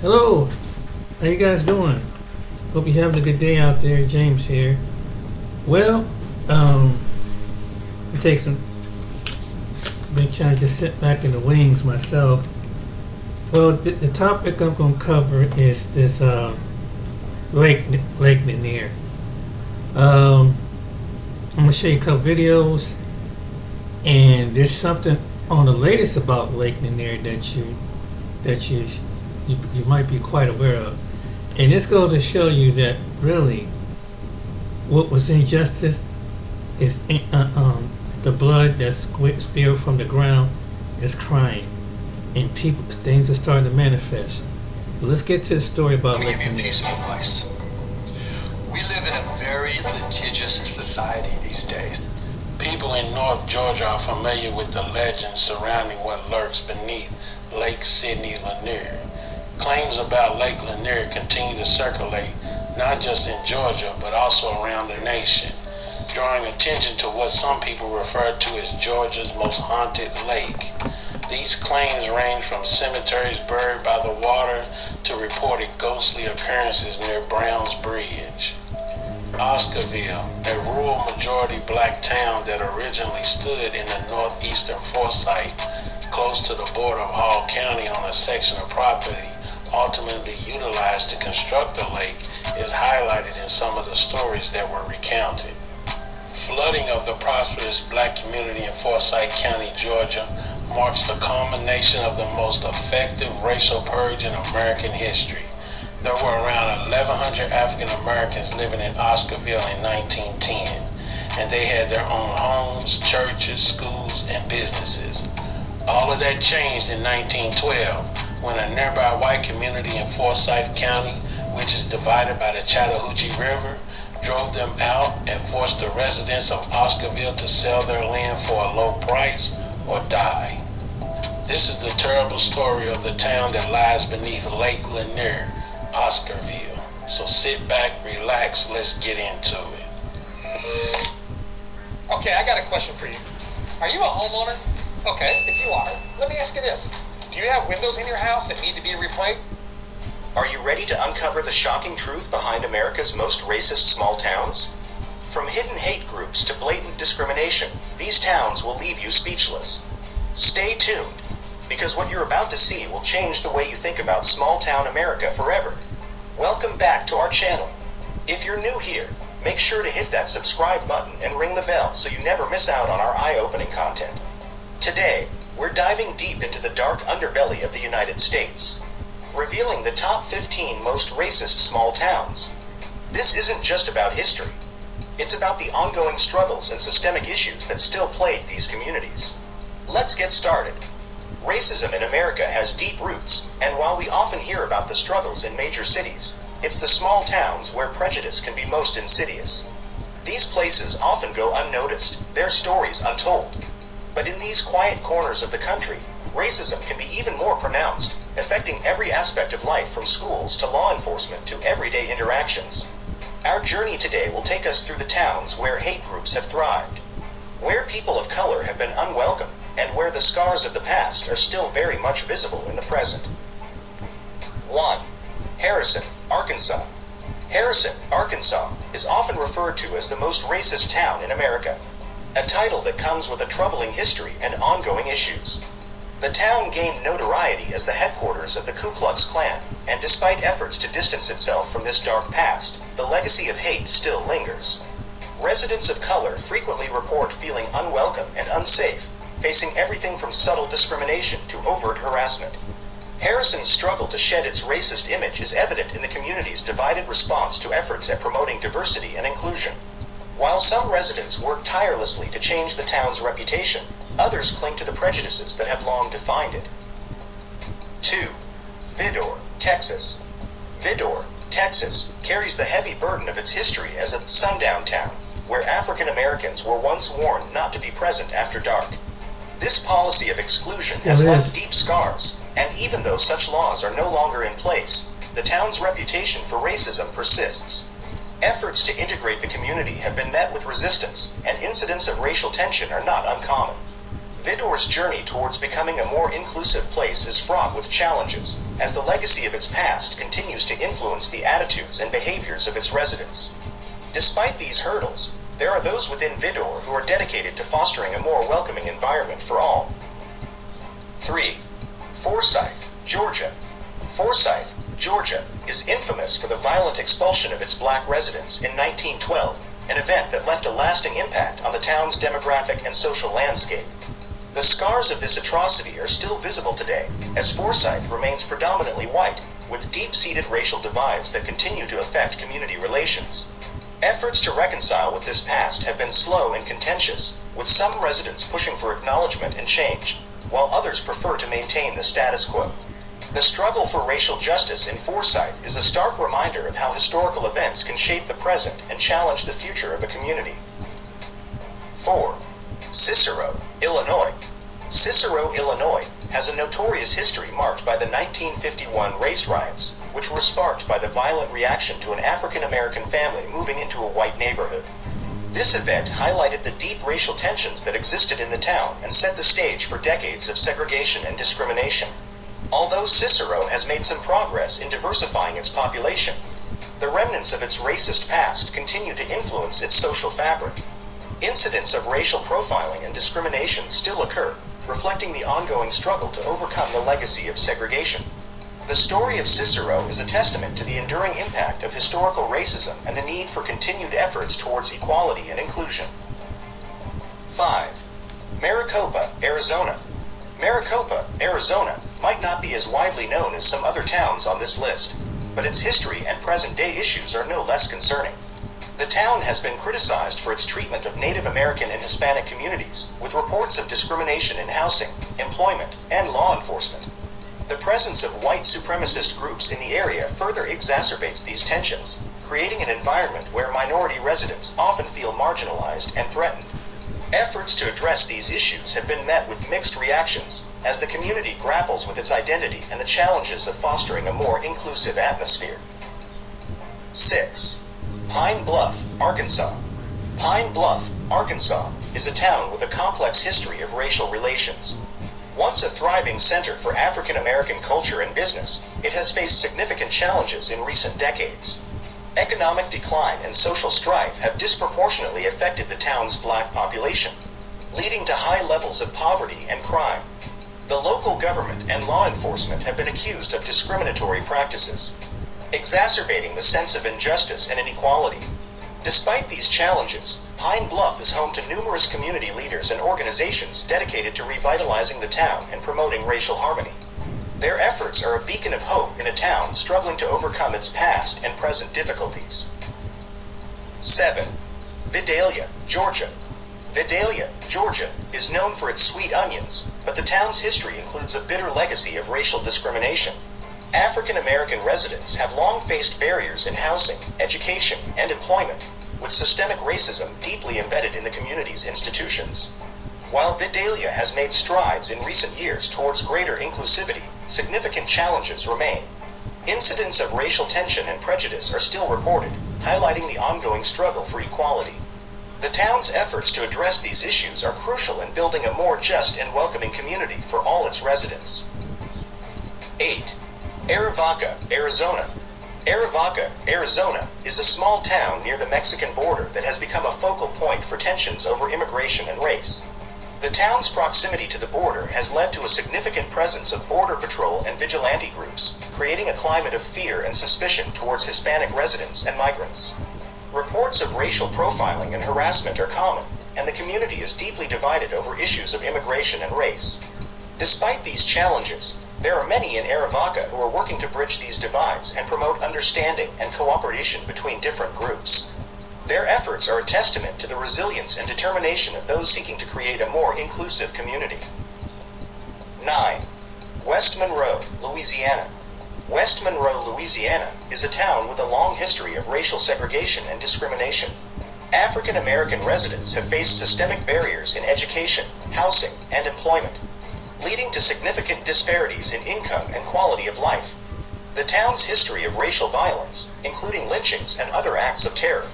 Hello, how you guys doing? Hope you're having a good day out there. James here. Well, I take some big chance just sit back in the wings myself. Well, the topic I'm gonna cover is this Lake Lake Lanier. Um, I'm gonna show you a couple videos, and there's something on the latest about Lake Lanier that you might be quite aware of. And this goes to show you that really what was injustice is the blood that's spilled from the ground is crying, and people things are starting to manifest. But let's get to the story about Let me give you a Lake piece of advice. We live in a very litigious society these days. People in North Georgia are familiar with the legend surrounding what lurks beneath Lake Lanier. Claims about Lake Lanier continue to circulate not just in Georgia but also around the nation, drawing attention to what some people refer to as Georgia's most haunted lake. These claims range from cemeteries buried by the water to reported ghostly occurrences near Brown's Bridge. Oscarville, a rural majority black town that originally stood in the northeastern Forsyth, close to the border of Hall County on a section of property ultimately utilized to construct the lake, is highlighted in some of the stories that were recounted. Flooding of the prosperous black community in Forsyth County, Georgia, marks the culmination of the most effective racial purge in American history. There were around 1,100 African Americans living in Oscarville in 1910, and they had their own homes, churches, schools, and businesses. All of that changed in 1912 when a nearby white community in Forsyth County, which is divided by the Chattahoochee River, drove them out and forced the residents of Oscarville to sell their land for a low price or die. This is the terrible story of the town that lies beneath Lake Lanier, Oscarville. So sit back, relax, let's get into it. Okay, I got a question for you. Are you a homeowner? Okay, if you are, let me ask you this. Do you have windows in your house that need to be replaced? Are you ready to uncover the shocking truth behind America's most racist small towns? From hidden hate groups to blatant discrimination, these towns will leave you speechless. Stay tuned, because what you're about to see will change the way you think about small town America forever. Welcome back to our channel. If you're new here, make sure to hit that subscribe button and ring the bell so you never miss out on our eye-opening content. Today, we're diving deep into the dark underbelly of the United States, revealing the top 15 most racist small towns. This isn't just about history. It's about the ongoing struggles and systemic issues that still plague these communities. Let's get started. Racism in America has deep roots, and while we often hear about the struggles in major cities, it's the small towns where prejudice can be most insidious. These places often go unnoticed, their stories untold. But in these quiet corners of the country, racism can be even more pronounced, affecting every aspect of life from schools to law enforcement to everyday interactions. Our journey today will take us through the towns where hate groups have thrived, where people of color have been unwelcome, and where the scars of the past are still very much visible in the present. 1. Harrison, Arkansas. Harrison, Arkansas is often referred to as the most racist town in America, a title that comes with a troubling history and ongoing issues. The town gained notoriety as the headquarters of the Ku Klux Klan, and despite efforts to distance itself from this dark past, the legacy of hate still lingers. Residents of color frequently report feeling unwelcome and unsafe, facing everything from subtle discrimination to overt harassment. Harrison's struggle to shed its racist image is evident in the community's divided response to efforts at promoting diversity and inclusion. While some residents work tirelessly to change the town's reputation, others cling to the prejudices that have long defined it. 2. Vidor, Texas. Vidor, Texas, carries the heavy burden of its history as a sundown town, where African Americans were once warned not to be present after dark. This policy of exclusion has left deep scars, and even though such laws are no longer in place, the town's reputation for racism persists. Efforts to integrate the community have been met with resistance, and incidents of racial tension are not uncommon. Vidor's journey towards becoming a more inclusive place is fraught with challenges, as the legacy of its past continues to influence the attitudes and behaviors of its residents. Despite these hurdles, there are those within Vidor who are dedicated to fostering a more welcoming environment for all. 3. Forsyth, Georgia. Forsyth, Georgia, is infamous for the violent expulsion of its black residents in 1912, an event that left a lasting impact on the town's demographic and social landscape. The scars of this atrocity are still visible today, as Forsyth remains predominantly white, with deep-seated racial divides that continue to affect community relations. Efforts to reconcile with this past have been slow and contentious, with some residents pushing for acknowledgement and change, while others prefer to maintain the status quo. The struggle for racial justice in Forsyth is a stark reminder of how historical events can shape the present and challenge the future of a community. 4. Cicero, Illinois. Cicero, Illinois, has a notorious history marked by the 1951 race riots, which were sparked by the violent reaction to an African-American family moving into a white neighborhood. This event highlighted the deep racial tensions that existed in the town and set the stage for decades of segregation and discrimination. Although Cicero has made some progress in diversifying its population, the remnants of its racist past continue to influence its social fabric. Incidents of racial profiling and discrimination still occur, reflecting the ongoing struggle to overcome the legacy of segregation. The story of Cicero is a testament to the enduring impact of historical racism and the need for continued efforts towards equality and inclusion. 5. Maricopa, Arizona. Maricopa, Arizona, might not be as widely known as some other towns on this list, but its history and present-day issues are no less concerning. The town has been criticized for its treatment of Native American and Hispanic communities, with reports of discrimination in housing, employment, and law enforcement. The presence of white supremacist groups in the area further exacerbates these tensions, creating an environment where minority residents often feel marginalized and threatened. Efforts to address these issues have been met with mixed reactions, as the community grapples with its identity and the challenges of fostering a more inclusive atmosphere. 6. Pine Bluff, Arkansas. Pine Bluff, Arkansas, is a town with a complex history of racial relations. Once a thriving center for African American culture and business, it has faced significant challenges in recent decades. Economic decline and social strife have disproportionately affected the town's black population, leading to high levels of poverty and crime. The local government and law enforcement have been accused of discriminatory practices, exacerbating the sense of injustice and inequality. Despite these challenges, Pine Bluff is home to numerous community leaders and organizations dedicated to revitalizing the town and promoting racial harmony. Their efforts are a beacon of hope in a town struggling to overcome its past and present difficulties. 7. Vidalia, Georgia. Vidalia, Georgia, is known for its sweet onions, but the town's history includes a bitter legacy of racial discrimination. African American residents have long faced barriers in housing, education, and employment, with systemic racism deeply embedded in the community's institutions. While Vidalia has made strides in recent years towards greater inclusivity, significant challenges remain. Incidents of racial tension and prejudice are still reported, highlighting the ongoing struggle for equality. The town's efforts to address these issues are crucial in building a more just and welcoming community for all its residents. 8. Arivaca, Arizona. Arivaca, Arizona, is a small town near the Mexican border that has become a focal point for tensions over immigration and race. The town's proximity to the border has led to a significant presence of border patrol and vigilante groups, creating a climate of fear and suspicion towards Hispanic residents and migrants. Reports of racial profiling and harassment are common, and the community is deeply divided over issues of immigration and race. Despite these challenges, there are many in Arivaca who are working to bridge these divides and promote understanding and cooperation between different groups. Their efforts are a testament to the resilience and determination of those seeking to create a more inclusive community. 9. West Monroe, Louisiana. West Monroe, Louisiana, is a town with a long history of racial segregation and discrimination. African American residents have faced systemic barriers in education, housing, and employment, leading to significant disparities in income and quality of life. The town's history of racial violence, including lynchings and other acts of terror,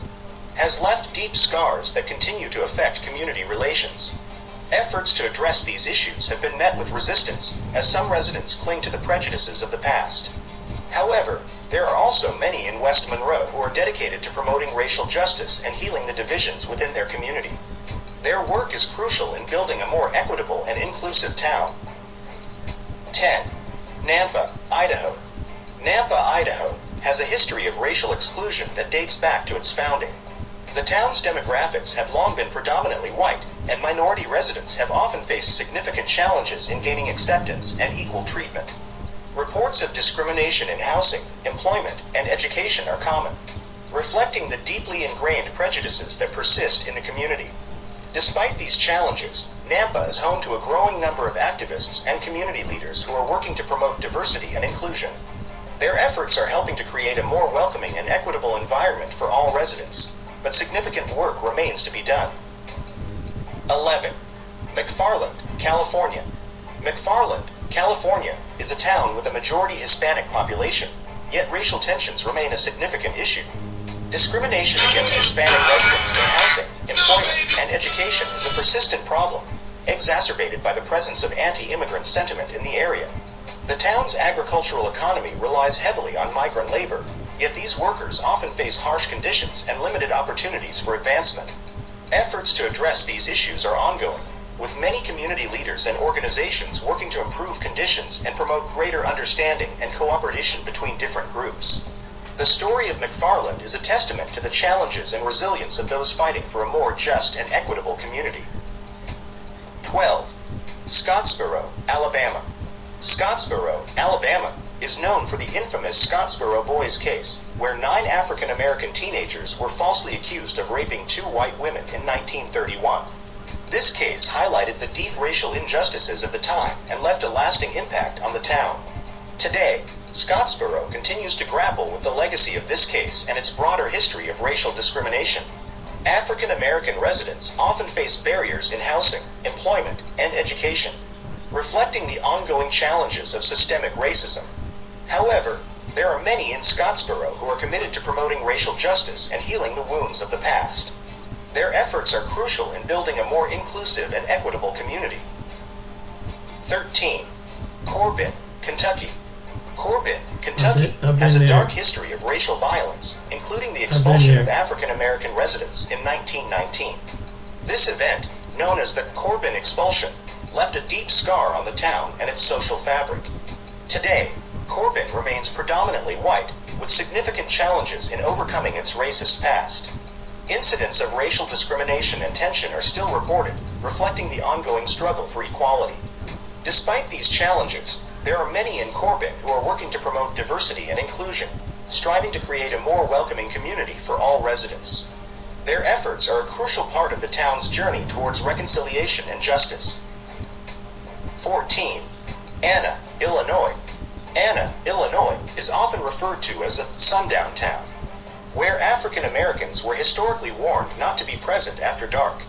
has left deep scars that continue to affect community relations. Efforts to address these issues have been met with resistance, as some residents cling to the prejudices of the past. However, there are also many in West Monroe who are dedicated to promoting racial justice and healing the divisions within their community. Their work is crucial in building a more equitable and inclusive town. 10. Nampa, Idaho. Nampa, Idaho, has a history of racial exclusion that dates back to its founding. The town's demographics have long been predominantly white, and minority residents have often faced significant challenges in gaining acceptance and equal treatment. Reports of discrimination in housing, employment, and education are common, reflecting the deeply ingrained prejudices that persist in the community. Despite these challenges, Nampa is home to a growing number of activists and community leaders who are working to promote diversity and inclusion. Their efforts are helping to create a more welcoming and equitable environment for all residents, but significant work remains to be done. 11. McFarland, California. McFarland, California, is a town with a majority Hispanic population, yet racial tensions remain a significant issue. Discrimination against Hispanic residents in housing, employment, and education is a persistent problem, exacerbated by the presence of anti-immigrant sentiment in the area. The town's agricultural economy relies heavily on migrant labor, yet these workers often face harsh conditions and limited opportunities for advancement. Efforts to address these issues are ongoing, with many community leaders and organizations working to improve conditions and promote greater understanding and cooperation between different groups. The story of McFarland is a testament to the challenges and resilience of those fighting for a more just and equitable community. 12. Scottsboro, Alabama. Scottsboro, Alabama, is known for the infamous Scottsboro Boys case, where 9 African American teenagers were falsely accused of raping 2 white women in 1931. This case highlighted the deep racial injustices of the time and left a lasting impact on the town. Today, Scottsboro continues to grapple with the legacy of this case and its broader history of racial discrimination. African American residents often face barriers in housing, employment, and education, reflecting the ongoing challenges of systemic racism. However, there are many in Scottsboro who are committed to promoting racial justice and healing the wounds of the past. Their efforts are crucial in building a more inclusive and equitable community. 13. Corbin, Kentucky. Corbin, Kentucky, has a dark history of racial violence, including the expulsion of African American residents in 1919. This event, known as the Corbin expulsion, left a deep scar on the town and its social fabric. Today, Corbin remains predominantly white, with significant challenges in overcoming its racist past. Incidents of racial discrimination and tension are still reported, reflecting the ongoing struggle for equality. Despite these challenges, there are many in Corbin who are working to promote diversity and inclusion, striving to create a more welcoming community for all residents. Their efforts are a crucial part of the town's journey towards reconciliation and justice. 14. Anna, Illinois. Anna, Illinois is often referred to as a sundown town, where African Americans were historically warned not to be present after dark.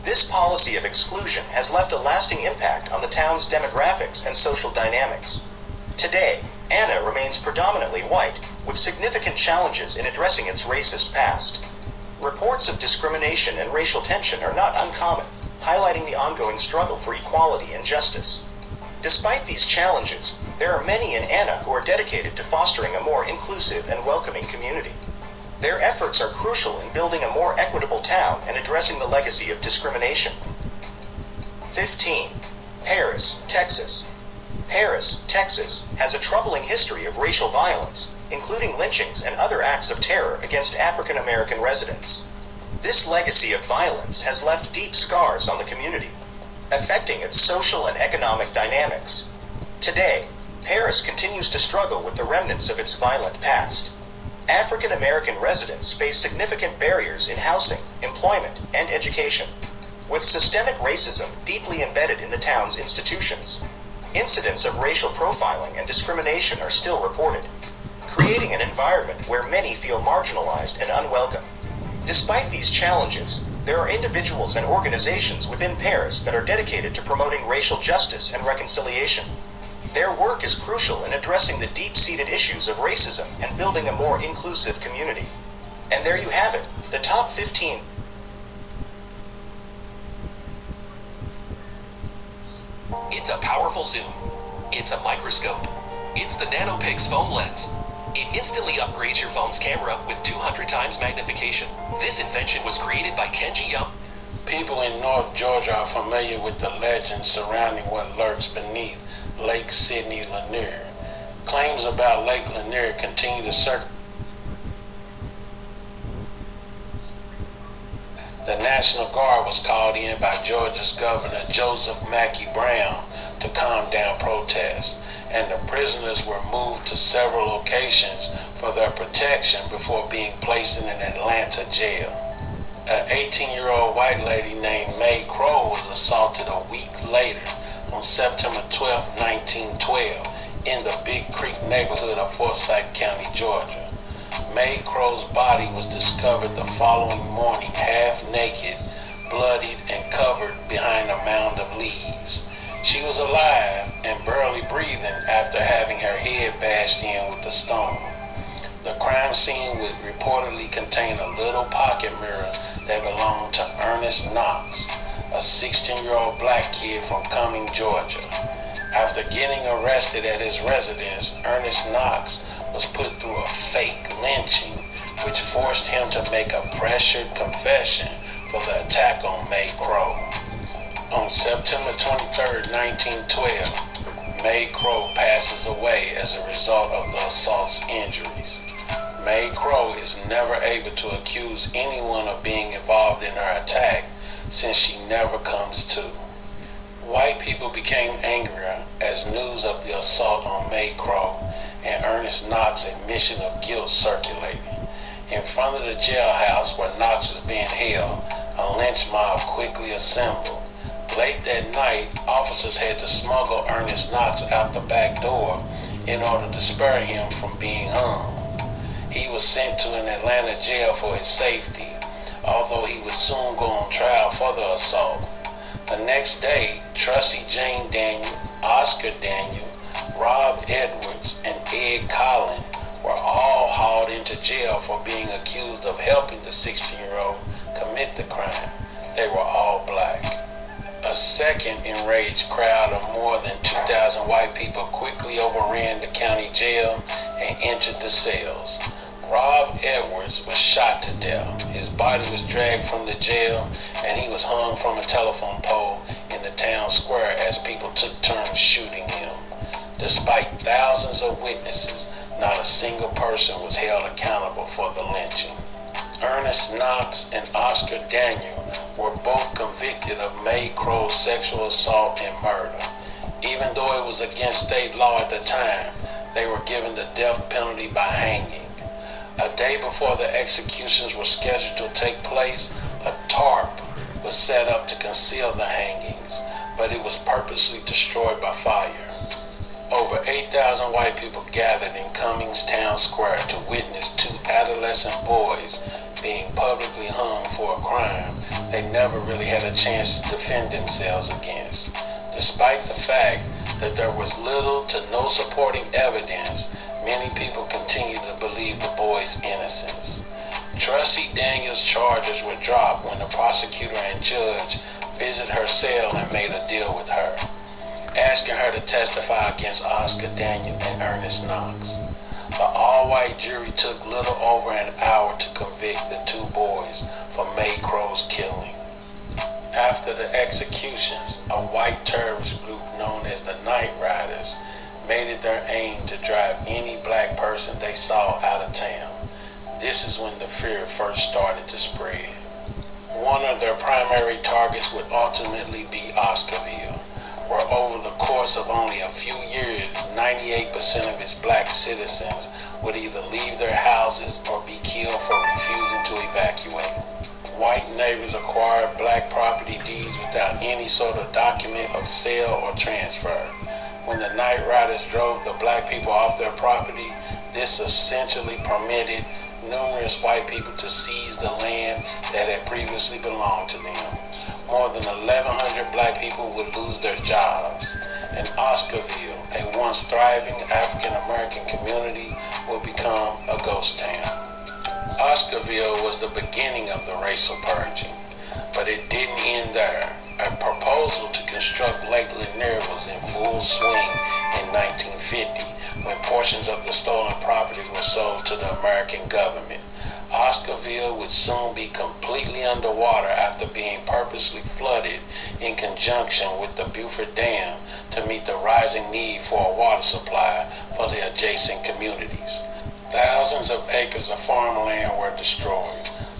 This policy of exclusion has left a lasting impact on the town's demographics and social dynamics. Today, Anna remains predominantly white, with significant challenges in addressing its racist past. Reports of discrimination and racial tension are not uncommon, highlighting the ongoing struggle for equality and justice. Despite these challenges, there are many in Anna who are dedicated to fostering a more inclusive and welcoming community. Their efforts are crucial in building a more equitable town and addressing the legacy of discrimination. 15. Paris, Texas. Paris, Texas, has a troubling history of racial violence, including lynchings and other acts of terror against African American residents. This legacy of violence has left deep scars on the community, affecting its social and economic dynamics. Today, Paris continues to struggle with the remnants of its violent past. African American residents face significant barriers in housing, employment, and education. With systemic racism deeply embedded in the town's institutions, incidents of racial profiling and discrimination are still reported, creating an environment where many feel marginalized and unwelcome. Despite these challenges, there are individuals and organizations within Paris that are dedicated to promoting racial justice and reconciliation. Their work is crucial in addressing the deep-seated issues of racism and building a more inclusive community. And there you have it, the top 15 It's a powerful zoom. It's a microscope. It's the NanoPix phone lens. It instantly upgrades your phone's camera with 200 times magnification. This invention was created by Kenji Young. People in North Georgia are familiar with the legend surrounding what lurks beneath Lake Lanier. Claims about Lake Lanier continue to circulate. The National Guard was called in by Georgia's Governor Joseph Mackey Brown to calm down protests, and the prisoners were moved to several locations for their protection before being placed in an Atlanta jail. An 18-year-old white lady named May Crow was assaulted a week later on September 12, 1912 in the Big Creek neighborhood of Forsyth County, Georgia. May Crow's body was discovered the following morning half naked, bloodied, and covered behind a mound of leaves. She was alive and barely breathing after having her head bashed in with a stone. The crime scene would reportedly contain a little pocket mirror that belonged to Ernest Knox, a 16-year-old black kid from Cumming, Georgia. After getting arrested at his residence, Ernest Knox was put through a fake lynching, which forced him to make a pressured confession for the attack on May Crow. On September 23, 1912, May Crow passes away as a result of the assault's injuries. May Crow is never able to accuse anyone of being involved in her attack since she never comes to. White people became angrier as news of the assault on May Crow and Ernest Knox's admission of guilt circulated. In front of the jailhouse where Knox was being held, a lynch mob quickly assembled. Late that night, officers had to smuggle Ernest Knox out the back door in order to spare him from being hung. He was sent to an Atlanta jail for his safety, although he would soon go on trial for the assault. The next day, Trusty Jane Daniel, Oscar Daniel, Rob Edwards, and Ed Collin were all hauled into jail for being accused of helping the 16-year-old commit the crime. They were all black. A second enraged crowd of more than 2,000 white people quickly overran the county jail and entered the cells. Rob Edwards was shot to death. His body was dragged from the jail and he was hung from a telephone pole in the town square as people took turns shooting him. Despite thousands of witnesses, not a single person was held accountable for the lynching. Ernest Knox and Oscar Daniel were both convicted of May Crow's sexual assault and murder. Even though it was against state law at the time, they were given the death penalty by hanging. A day before the executions were scheduled to take place, a tarp was set up to conceal the hangings, but it was purposely destroyed by fire. Over 8,000 white people gathered in Cummings Town Square to witness two adolescent boys being publicly hung for a crime they never really had a chance to defend themselves against. Despite the fact that there was little to no supporting evidence, many people continued to believe the boys' innocence. Trusty Daniels' charges were dropped when the prosecutor and judge visited her cell and made a deal with her, asking her to testify against Oscar Daniel and Ernest Knox. The all-white jury took little over an hour to convict the two boys for May Crow's killing. After the executions, a white terrorist group known as the Night Riders made it their aim to drive any black person they saw out of town. This is when the fear first started to spread. One of their primary targets would ultimately be Oscarville, where over the course of only a few years, 98% of its black citizens would either leave their houses or be killed for refusing to evacuate. White neighbors acquired black property deeds without any sort of document of sale or transfer. When the Night Riders drove the black people off their property, this essentially permitted numerous white people to seize the land that had previously belonged to them. More than 1,100 black people would lose their jobs, and Oscarville, a once thriving African-American community, would become a ghost town. Oscarville was the beginning of the racial purging. But it didn't end there. A proposal to construct Lake Lanier was in full swing in 1950 when portions of the stolen property were sold to the American government. Oscarville would soon be completely underwater after being purposely flooded in conjunction with the Beaufort Dam to meet the rising need for a water supply for the adjacent communities. Thousands of acres of farmland were destroyed.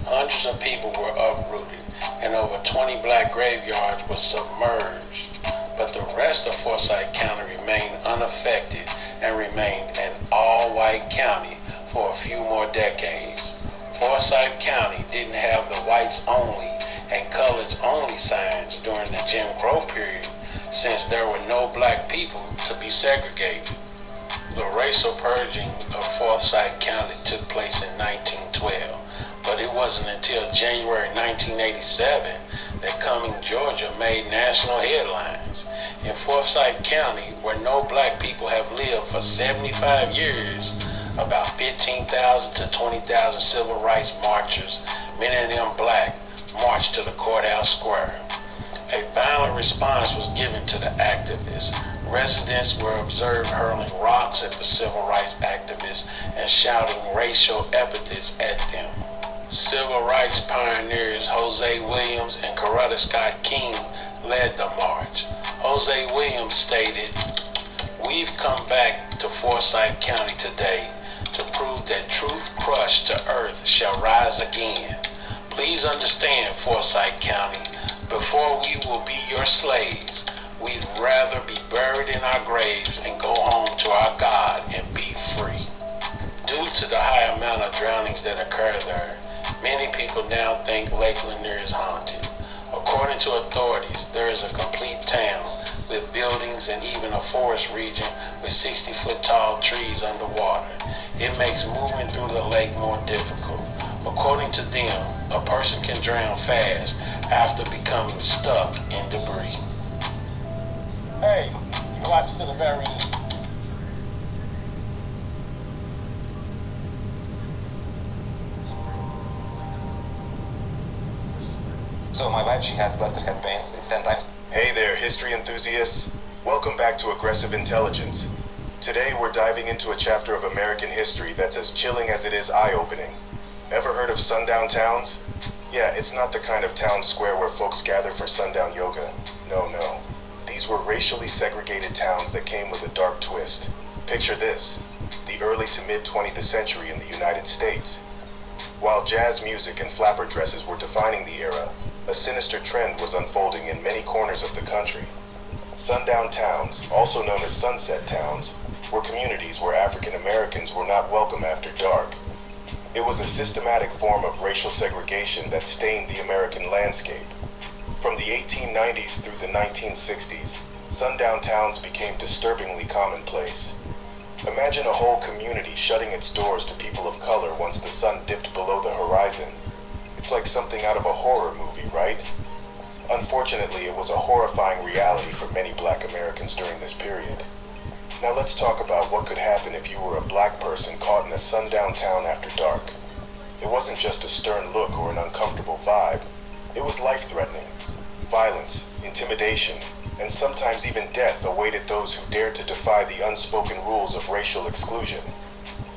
Hundreds of people were uprooted, and over 20 black graveyards were submerged. But the rest of Forsyth County remained unaffected and remained an all-white county for a few more decades. Forsyth County didn't have the whites only and coloreds only signs during the Jim Crow period, since there were no black people to be segregated. The racial purging of Forsyth County took place in 1912, but it wasn't until January 1987 that Cumming, Georgia made national headlines. In Forsyth County, where no black people have lived for 75 years, about 15,000 to 20,000 civil rights marchers, many of them black, marched to the courthouse square. A violent response was given to the activists. Residents were observed hurling rocks at the civil rights activists and shouting racial epithets at them. Civil rights pioneers Jose Williams and Coretta Scott King led the march. Jose Williams stated, "We've come back to Forsyth County today to prove that truth crushed to earth shall rise again. Please understand, Forsyth County, before we will be your slaves, we'd rather be buried in our graves and go home to our God and be free." Due to the high amount of drownings that occur there, many people now think Lake Lanier is haunted. According to authorities, there is a complete town with buildings and even a forest region with 60-foot tall trees underwater. It makes moving through the lake more difficult. According to them, a person can drown fast after becoming stuck in debris. Hey, you watch to the very end. So my wife, she has cluster head pains. It's 10 times. Hey there, history enthusiasts. Welcome back to Aggressive Intelligence. Today we're diving into a chapter of American history that's as chilling as it is eye-opening. Ever heard of sundown towns? Yeah, it's not the kind of town square where folks gather for sundown yoga. No. These were racially segregated towns that came with a dark twist. Picture this, the early to mid-20th century in the United States. While jazz music and flapper dresses were defining the era, a sinister trend was unfolding in many corners of the country. Sundown towns, also known as sunset towns, were communities where African Americans were not welcome after dark. It was a systematic form of racial segregation that stained the American landscape. From the 1890s through the 1960s, sundown towns became disturbingly commonplace. Imagine a whole community shutting its doors to people of color once the sun dipped below the horizon. It's like something out of a horror movie, right? Unfortunately, it was a horrifying reality for many black Americans during this period. Now let's talk about what could happen if you were a black person caught in a sundown town after dark. It wasn't just a stern look or an uncomfortable vibe. It was life-threatening. Violence, intimidation, and sometimes even death awaited those who dared to defy the unspoken rules of racial exclusion.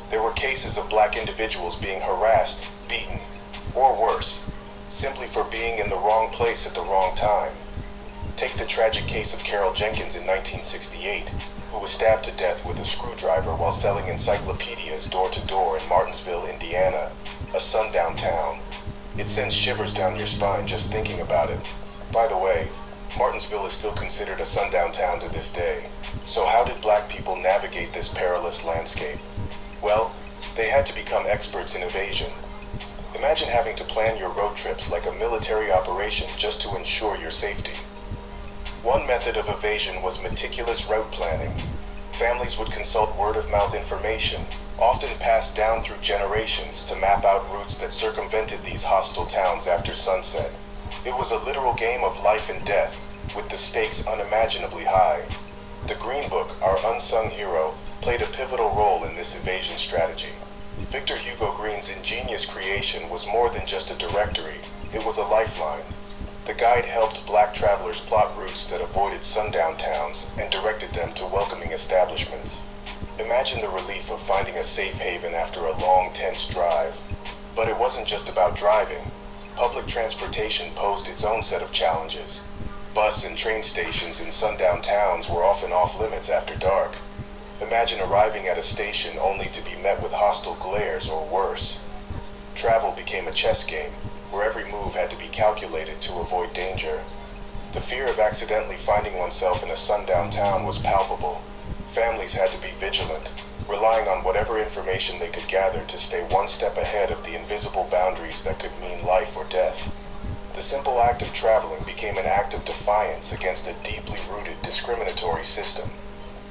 There were cases of black individuals being harassed, beaten, or worse, simply for being in the wrong place at the wrong time. Take the tragic case of Carol Jenkins in 1968, who was stabbed to death with a screwdriver while selling encyclopedias door to door in Martinsville, Indiana, a sundown town. It sends shivers down your spine just thinking about it. By the way, Martinsville is still considered a sundown town to this day. So how did black people navigate this perilous landscape? Well, they had to become experts in evasion. Imagine having to plan your road trips like a military operation just to ensure your safety. One method of evasion was meticulous route planning. Families would consult word-of-mouth information, often passed down through generations, to map out routes that circumvented these hostile towns after sunset. It was a literal game of life and death, with the stakes unimaginably high. The Green Book, our unsung hero, played a pivotal role in this evasion strategy. Victor Hugo Green's ingenious creation was more than just a directory, it was a lifeline. The guide helped black travelers plot routes that avoided sundown towns and directed them to welcoming establishments. Imagine the relief of finding a safe haven after a long, tense drive. But it wasn't just about driving. Public transportation posed its own set of challenges. Bus and train stations in sundown towns were often off limits after dark. Imagine arriving at a station only to be met with hostile glares or worse. Travel became a chess game, where every move had to be calculated to avoid danger. The fear of accidentally finding oneself in a sundown town was palpable. Families had to be vigilant, relying on whatever information they could gather to stay one step ahead of the invisible boundaries that could mean life or death. The simple act of traveling became an act of defiance against a deeply rooted discriminatory system.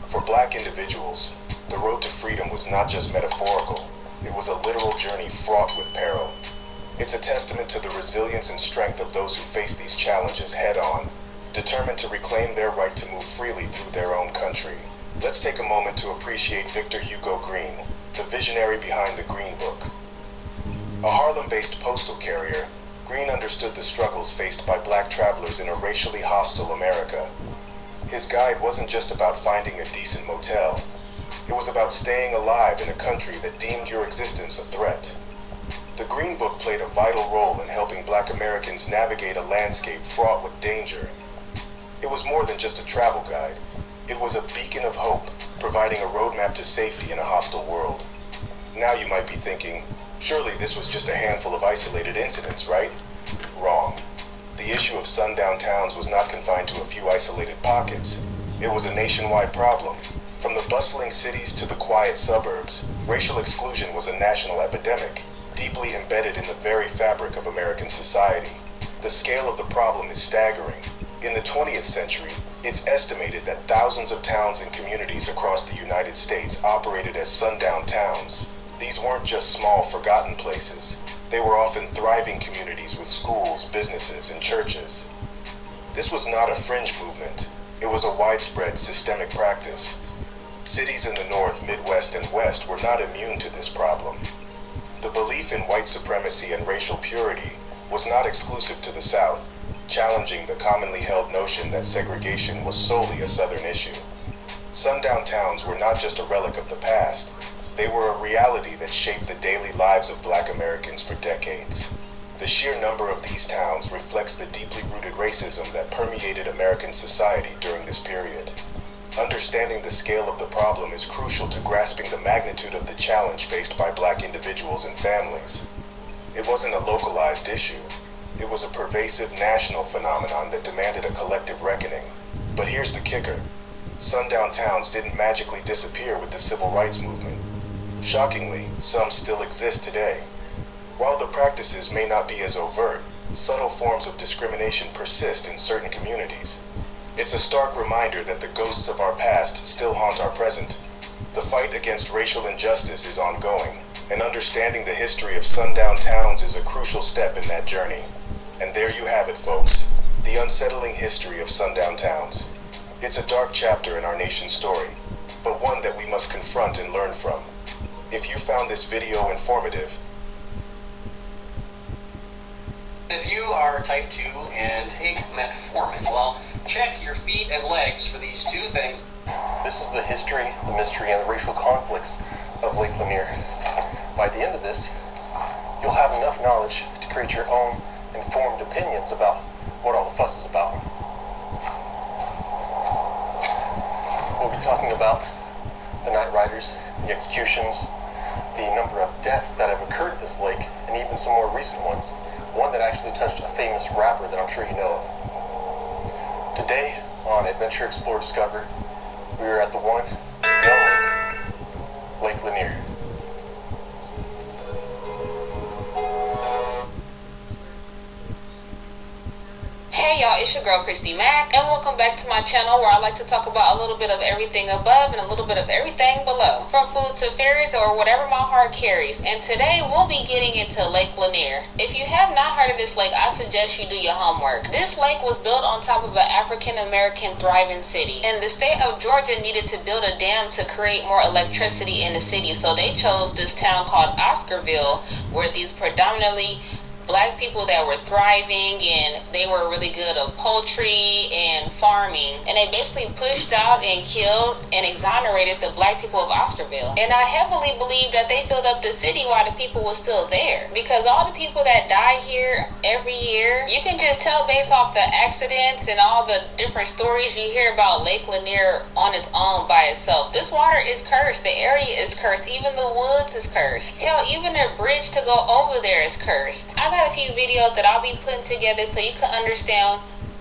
For black individuals, the road to freedom was not just metaphorical, it was a literal journey fraught with peril. It's a testament to the resilience and strength of those who face these challenges head-on, determined to reclaim their right to move freely through their own country. Let's take a moment to appreciate Victor Hugo Green, the visionary behind the Green Book. A Harlem-based postal carrier, Green understood the struggles faced by black travelers in a racially hostile America. His guide wasn't just about finding a decent motel. It was about staying alive in a country that deemed your existence a threat. The Green Book played a vital role in helping black Americans navigate a landscape fraught with danger. It was more than just a travel guide. It was a beacon of hope, providing a roadmap to safety in a hostile world. Now you might be thinking, surely this was just a handful of isolated incidents, right? Wrong. The issue of sundown towns was not confined to a few isolated pockets. It was a nationwide problem. From the bustling cities to the quiet suburbs, racial exclusion was a national epidemic, deeply embedded in the very fabric of American society. The scale of the problem is staggering. In the 20th century, it's estimated that thousands of towns and communities across the United States operated as sundown towns. These weren't just small, forgotten places. They were often thriving communities with schools, businesses, and churches. This was not a fringe movement. It was a widespread, systemic practice. Cities in the North, Midwest, and West were not immune to this problem. The belief in white supremacy and racial purity was not exclusive to the South, challenging the commonly held notion that segregation was solely a Southern issue. Sundown towns were not just a relic of the past. They were a reality that shaped the daily lives of black Americans for decades. The sheer number of these towns reflects the deeply rooted racism that permeated American society during this period. Understanding the scale of the problem is crucial to grasping the magnitude of the challenge faced by black individuals and families. It wasn't a localized issue. It was a pervasive national phenomenon that demanded a collective reckoning. But here's the kicker. Sundown towns didn't magically disappear with the civil rights movement. Shockingly, some still exist today. While the practices may not be as overt, subtle forms of discrimination persist in certain communities. It's a stark reminder that the ghosts of our past still haunt our present. The fight against racial injustice is ongoing, and understanding the history of sundown towns is a crucial step in that journey. And there you have it, folks, the unsettling history of sundown towns. It's a dark chapter in our nation's story, but one that we must confront and learn from. If you found this video informative, If you are type 2 and take metformin, well, check your feet and legs for these two things. This is the history, the mystery, and the racial conflicts of Lake Lanier. By the end of this, you'll have enough knowledge to create your own informed opinions about what all the fuss is about. We'll be talking about the night riders, the executions, the number of deaths that have occurred at this lake, and even some more recent ones. One that actually touched a famous rapper that I'm sure you know of. Today, on Adventure Explore Discover, we are at the one, the only, Lake Lanier. Hey y'all, it's your girl Christy Mack, and welcome back to my channel where I like to talk about a little bit of everything above and a little bit of everything below, from food to fairies or whatever my heart carries. And today we'll be getting into Lake Lanier. If you have not heard of this lake, I suggest you do your homework. This lake was built on top of an African American thriving city, and the state of Georgia needed to build a dam to create more electricity in the city, so they chose this town called Oscarville, where these predominantly black people that were thriving and they were really good at poultry and farming, and they basically pushed out and killed and exonerated the black people of Oscarville. And I heavily believe that they filled up the city while the people were still there, because all the people that die here every year, you can just tell based off the accidents and all the different stories you hear about Lake Lanier on its own by itself. This water is cursed. The area is cursed. Even the woods is cursed. Hell, even their bridge to go over there is cursed. I got a few videos that I'll be putting together so you can understand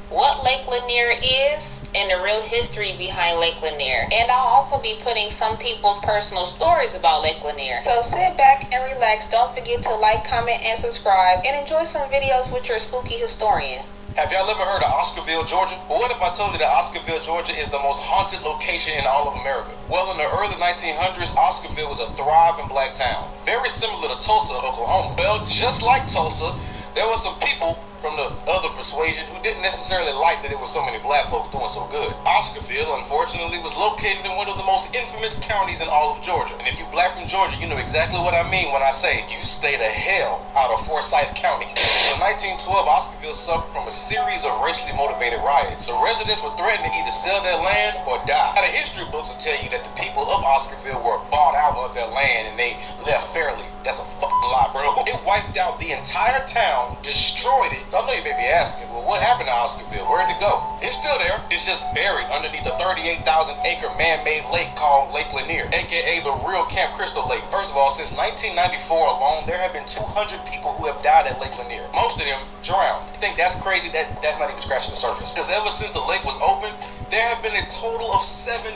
what Lake Lanier is and the real history behind Lake Lanier. And I'll also be putting some people's personal stories about Lake Lanier. So sit back and relax. Don't forget to like, comment, and subscribe, and enjoy some videos with your spooky historian. Have y'all ever heard of Oscarville, Georgia? Well, what if I told you that Oscarville, Georgia is the most haunted location in all of America? Well, in the early 1900s, Oscarville was a thriving black town, very similar to Tulsa, Oklahoma. Well, just like Tulsa, there were some people from the other persuasion who didn't necessarily like that there were so many black folks doing so good. Oscarville, unfortunately, was located in one of the most infamous counties in all of Georgia. And if you're black from Georgia, you know exactly what I mean when I say you stay the hell out of Forsyth County. In 1912, Oscarville suffered from a series of racially motivated riots. The residents were threatened to either sell their land or die. Now, the history books will tell you that the people of Oscarville were bought out of their land and they left fairly. That's a fucking lie, bro. It wiped out the entire town, destroyed it. I know you may be asking, well, what happened to Oscarville? Where'd it go? It's still there. It's just buried underneath a 38,000 acre man-made lake called Lake Lanier, aka the real Camp Crystal Lake. First of all, since 1994 alone, there have been 200 people who have died at Lake Lanier. Most of them drowned. You think that's crazy? That's not even scratching the surface. Because ever since the lake was open, there have been a total of 700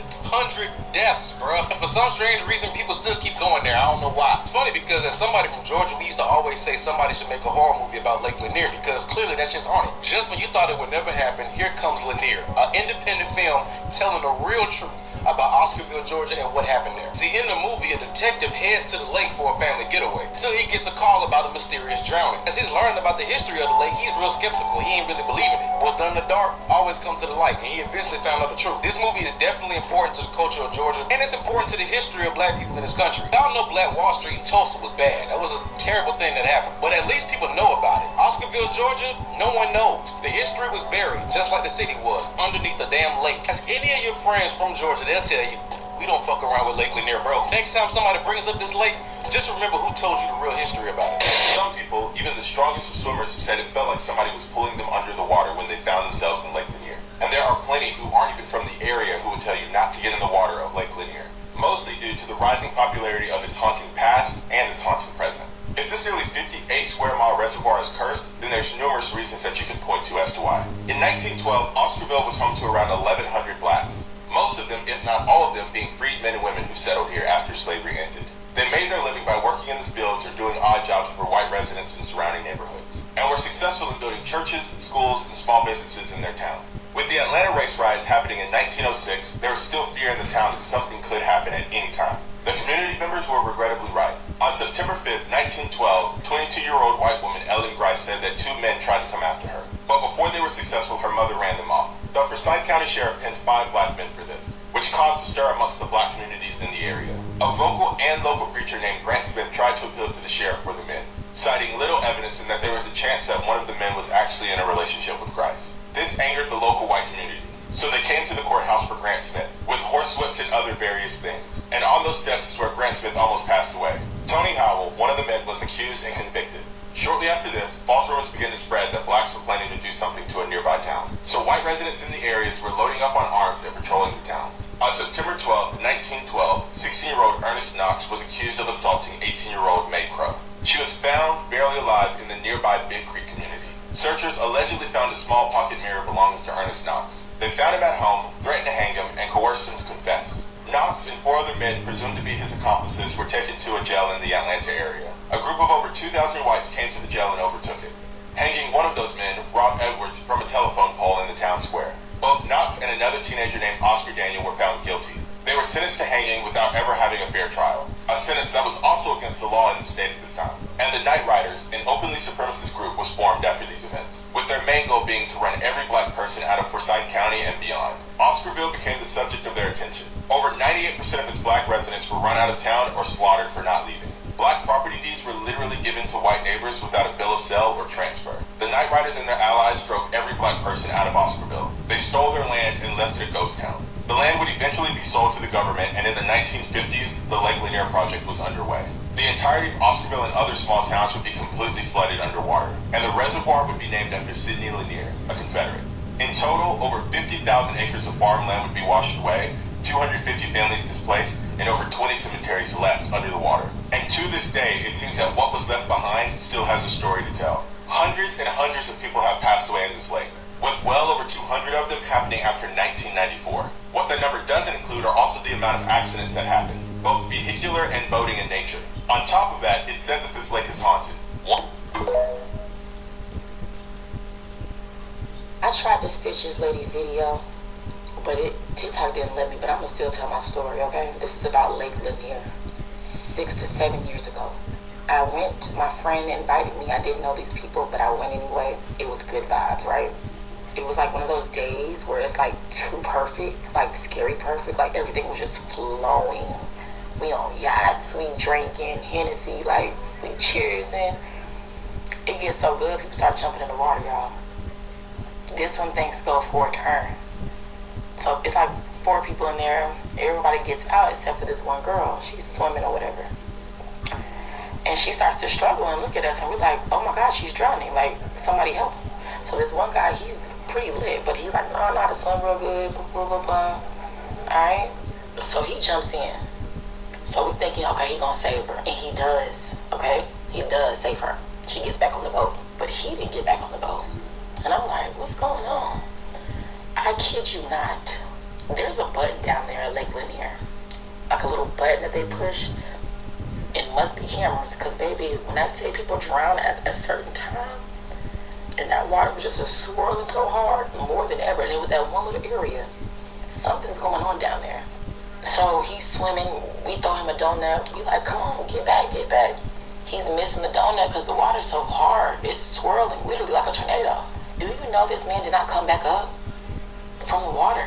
deaths, bro. For some strange reason, people still keep going there. I don't know why. It's funny because as somebody from Georgia, we used to always say somebody should make a horror movie about Lake Lanier because clearly that shit's haunted. Just when you thought it would never happen, here comes Lanier, an independent film telling the real truth about Oscarville, Georgia, and what happened there. See, in the movie, a detective heads to the lake for a family getaway until he gets a call about a mysterious drowning. As he's learning about the history of the lake, he's real skeptical. He ain't really believing it. What's done in the dark always come to the light, and he eventually found out the truth. This movie is definitely important to the culture of Georgia, and it's important to the history of black people in this country. Y'all know Black Wall Street in Tulsa was bad. That was a terrible thing that happened, but at least people know about it. Oscarville, Georgia, no one knows. The history was buried, just like the city was, underneath the damn lake. Ask any of your friends from Georgia, they'll tell you, we don't fuck around with Lake Lanier, bro. Next time somebody brings up this lake, just remember who told you the real history about it. Some people, even the strongest of swimmers, have said it felt like somebody was pulling them under the water when they found themselves in Lake Lanier. And there are plenty who aren't even from the area who would tell you not to get in the water of Lake Lanier, mostly due to the rising popularity of its haunting past and its haunting present. If this nearly 58 square mile reservoir is cursed, then there's numerous reasons that you can point to as to why. In 1912, Oscarville was home to around 1,100 blacks. Most of them, if not all of them, being freed men and women who settled here after slavery ended. They made their living by working in the fields or doing odd jobs for white residents in surrounding neighborhoods, and were successful in building churches, schools, and small businesses in their town. With the Atlanta race riots happening in 1906, there was still fear in the town that something could happen at any time. The community members were regrettably right. On September 5th, 1912, 22-year-old white woman Ellen Grice said that two men tried to come after her. But before they were successful, her mother ran them off. The Forsyth County Sheriff pinned 5 black men for this, which caused a stir amongst the black communities in the area. A vocal and local preacher named Grant Smith tried to appeal to the sheriff for the men, citing little evidence and that there was a chance that one of the men was actually in a relationship with Grice. This angered the local white community, so they came to the courthouse for Grant Smith, with horsewhips and other various things. And on those steps is where Grant Smith almost passed away. Tony Howell, one of the men, was accused and convicted. Shortly after this, false rumors began to spread that blacks were planning to do something to a nearby town. So white residents in the areas were loading up on arms and patrolling the towns. On September 12, 1912, 16-year-old Ernest Knox was accused of assaulting 18-year-old May Crow. She was found barely alive in the nearby Big Creek community. Searchers allegedly found a small pocket mirror belonging to Ernest Knox. They found him at home, threatened to hang him, and coerced him to confess. Knox and 4 other men, presumed to be his accomplices, were taken to a jail in the Atlanta area. A group of over 2,000 whites came to the jail and overtook it, hanging one of those men, Rob Edwards, from a telephone pole in the town square. Both Knox and another teenager named Oscar Daniel were found guilty. They were sentenced to hanging without ever having a fair trial, a sentence that was also against the law in the state at this time. And the Night Riders, an openly supremacist group, was formed after these events, with their main goal being to run every black person out of Forsyth County and beyond. Oscarville became the subject of their attention. Over 98% of its black residents were run out of town or slaughtered for not leaving. Black property deeds were literally given to white neighbors without a bill of sale or transfer. The Night Riders and their allies drove every black person out of Oscarville. They stole their land and left it a ghost town. The land would eventually be sold to the government, and in the 1950s, the Lake Lanier project was underway. The entirety of Oscarville and other small towns would be completely flooded underwater, and the reservoir would be named after Sidney Lanier, a Confederate. In total, over 50,000 acres of farmland would be washed away, 250 families displaced, and over 20 cemeteries left under the water. And to this day, it seems that what was left behind still has a story to tell. Hundreds and hundreds of people have passed away in this lake, with well over 200 of them happening after 1994. What that number doesn't include are also the amount of accidents that happen, both vehicular and boating in nature. On top of that, it's said that this lake is haunted. I tried to stitch this lady video, but TikTok didn't let me, but I'm gonna still tell my story, okay? This is about Lake Lanier, 6 to 7 years ago. I went, my friend invited me, I didn't know these people, but I went anyway. It was good vibes, right? It was like one of those days where it's like too perfect, like scary perfect, like everything was just flowing. We on yachts, we drinking Hennessy, like we cheersing. It gets so good, people start jumping in the water, y'all. This when things go for a turn. So it's like 4 people in there, everybody gets out except for this one girl. She's swimming or whatever. And she starts to struggle and look at us and we're like, oh my God, she's drowning, like somebody help. So this one guy, he's pretty lit, but he's like, no, I know how to swim real good, blah, blah, blah, blah. Alright? So he jumps in. So we're thinking, okay, he gonna save her. And he does, okay? He does save her. She gets back on the boat. But he didn't get back on the boat. And I'm like, what's going on? I kid you not. There's a button down there at Lake Lanier. Like a little button that they push. It must be cameras. Because, baby, when I say people drown at a certain time, and that water was just swirling so hard, more than ever. And it was that one little area. Something's going on down there. So he's swimming, we throw him a donut, we like, come on, get back, get back. He's missing the donut because the water's so hard, it's swirling, literally like a tornado. Do you know this man did not come back up from the water?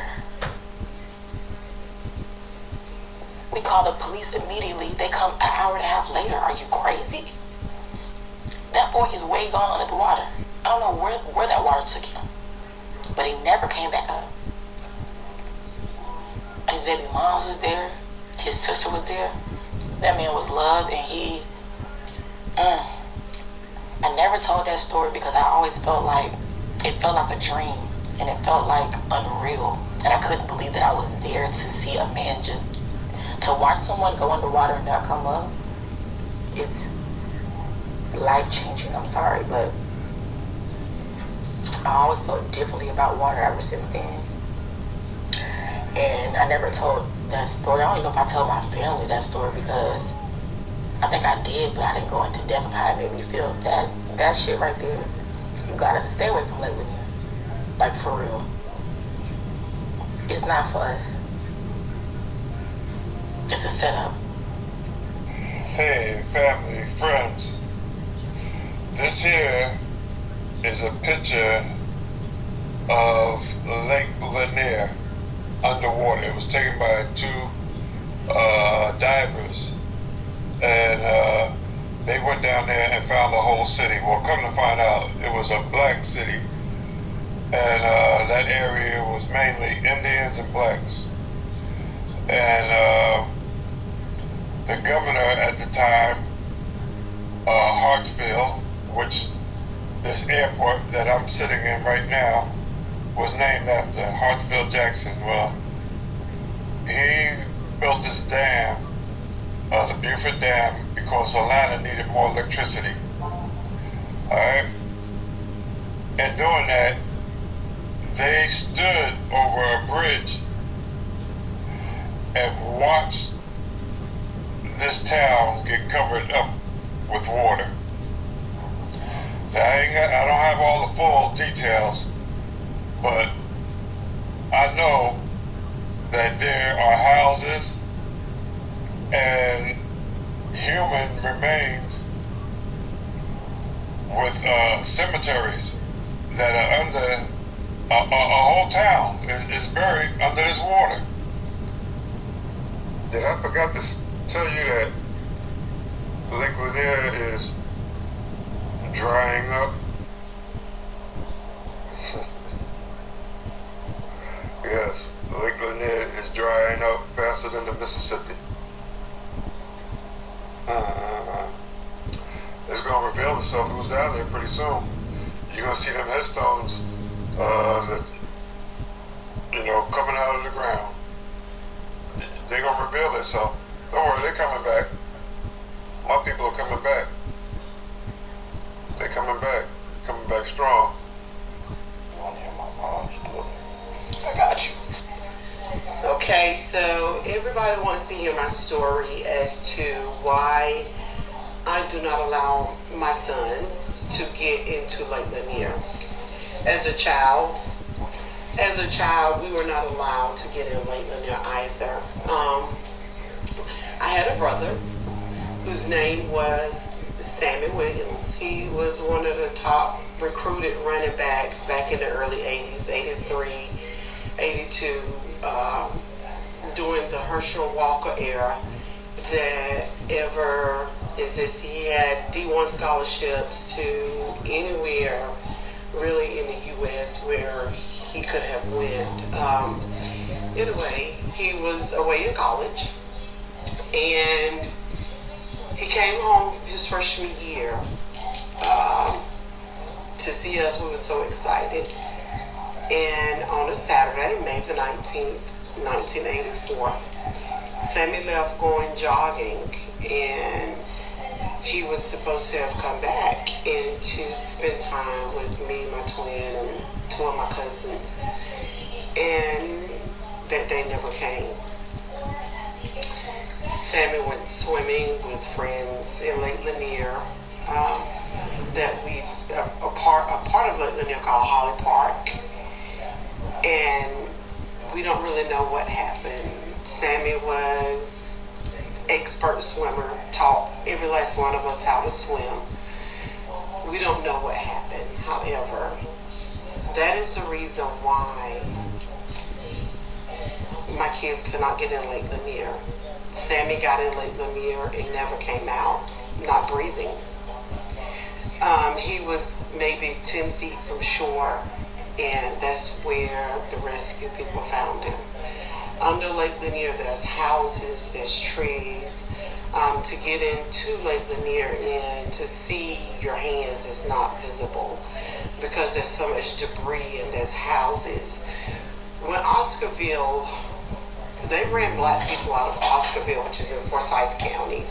We call the police immediately, they come an hour and a half later. Are you crazy? That boy is way gone under the water. I don't know where that water took him, but he never came back up. His baby moms was there. His sister was there. That man was loved, and I never told that story because I always felt like it felt like a dream, and it felt like unreal, and I couldn't believe that I was there to see a man to watch someone go underwater and not come up. It's life-changing. I'm sorry, but I always felt differently about water ever since then. And I never told that story. I don't even know if I told my family that story because I think I did, but I didn't go into depth of how it made me feel. That shit right there, you gotta stay away from Lake Lanier. Like, for real. It's not for us. It's a setup. Hey, family, friends. This here is a picture of Lake Lanier underwater. It was taken by 2 divers, and they went down there and found the whole city. Well, come to find out, it was a black city, and that area was mainly Indians and blacks. And the governor at the time, Hartsfield, which this airport that I'm sitting in right now was named after, Hartsfield Jackson. Well, he built this dam, the Beaufort Dam, because Atlanta needed more electricity. Alright? And doing that, they stood over a bridge and watched this town get covered up with water. Now, I don't have all the full details, but I know that there are houses and human remains with cemeteries that are under a whole town is buried under this water. Did I forgot to tell you that Lake drying up. Yes, Lake Lanier is drying up faster than the Mississippi. It's gonna reveal itself who's down there pretty soon. You're gonna see them headstones, coming out of the ground. They're gonna reveal itself. Don't worry, they're coming back. My people are coming back. They're coming back strong. You wanna hear my mom's story? I got you. Okay, so everybody wants to hear my story as to why I do not allow my sons to get into Lake Lanier. As a child, we were not allowed to get in Lake Lanier either. I had a brother whose name was Sammy Williams. He was one of the top recruited running backs back in the early 80s, 83, 82, during the Herschel Walker era that ever existed. He had D1 scholarships to anywhere really in the U.S. where he could have went. Either way, he was away in college, and he came home his freshman year to see us. We were so excited. And on a Saturday, May the 19th, 1984, Sammy left going jogging, and he was supposed to have come back and to spend time with me, my twin, and two of my cousins. And that day never came. Sammy went swimming with friends in Lake Lanier. A part of Lake Lanier called Holly Park. And we don't really know what happened. Sammy was expert swimmer, taught every last one of us how to swim. We don't know what happened. However, that is the reason why my kids could not get in Lake Lanier. Sammy got in Lake Lanier and never came out, not breathing. He was maybe 10 feet from shore, and that's where the rescue people found him. Under Lake Lanier, there's houses, there's trees. To get into Lake Lanier and to see your hands is not visible because there's so much debris and there's houses. When Oscarville, they ran black people out of Oscarville, which is in Forsyth County,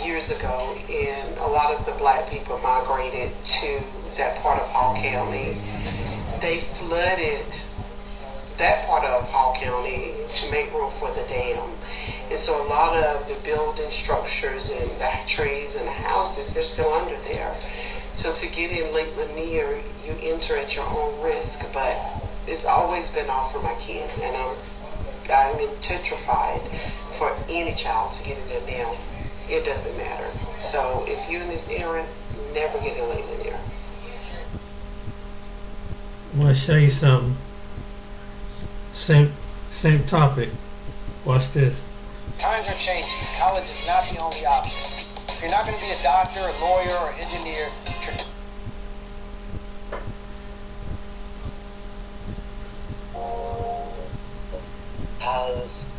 years ago, and a lot of the black people migrated to that part of Hall County. They flooded that part of Hall County to make room for the dam. And so a lot of the building structures and the trees and the houses, they're still under there. So to get in Lake Lanier, you enter at your own risk, but it's always been off for my kids, and I'm petrified for any child to get in there now. It doesn't matter. So if you're in this area, never get in Lake Lanier. I want to show you something. Same topic. Watch this. Times are changing. College is not the only option. If you're not going to be a doctor, a lawyer, or engineer, because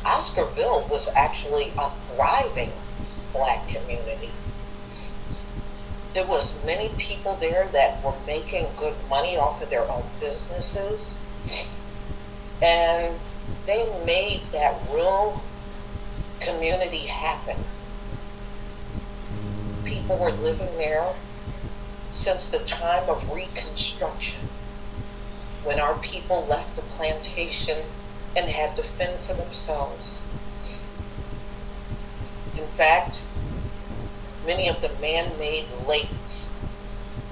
Oscarville was actually a thriving black community. There was many people there that were making good money off of their own businesses, and they made that real community happen. People were living there since the time of Reconstruction, when our people left the plantation and had to fend for themselves. In fact, many of the man-made lakes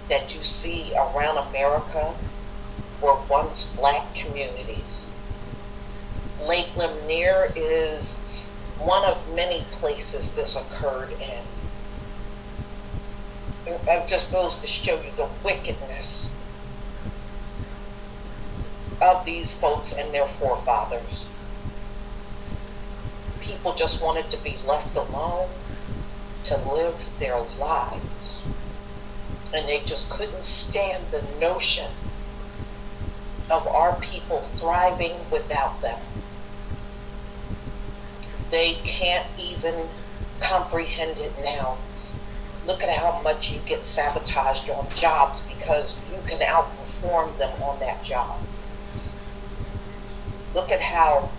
that you see around America were once black communities. Lake Lanier is one of many places this occurred in. It just goes to show you the wickedness of these folks and their forefathers. People just wanted to be left alone to live their lives. And they just couldn't stand the notion of our people thriving without them. They can't even comprehend it now. Look at how much you get sabotaged on jobs because you can outperform them on that job. Look at how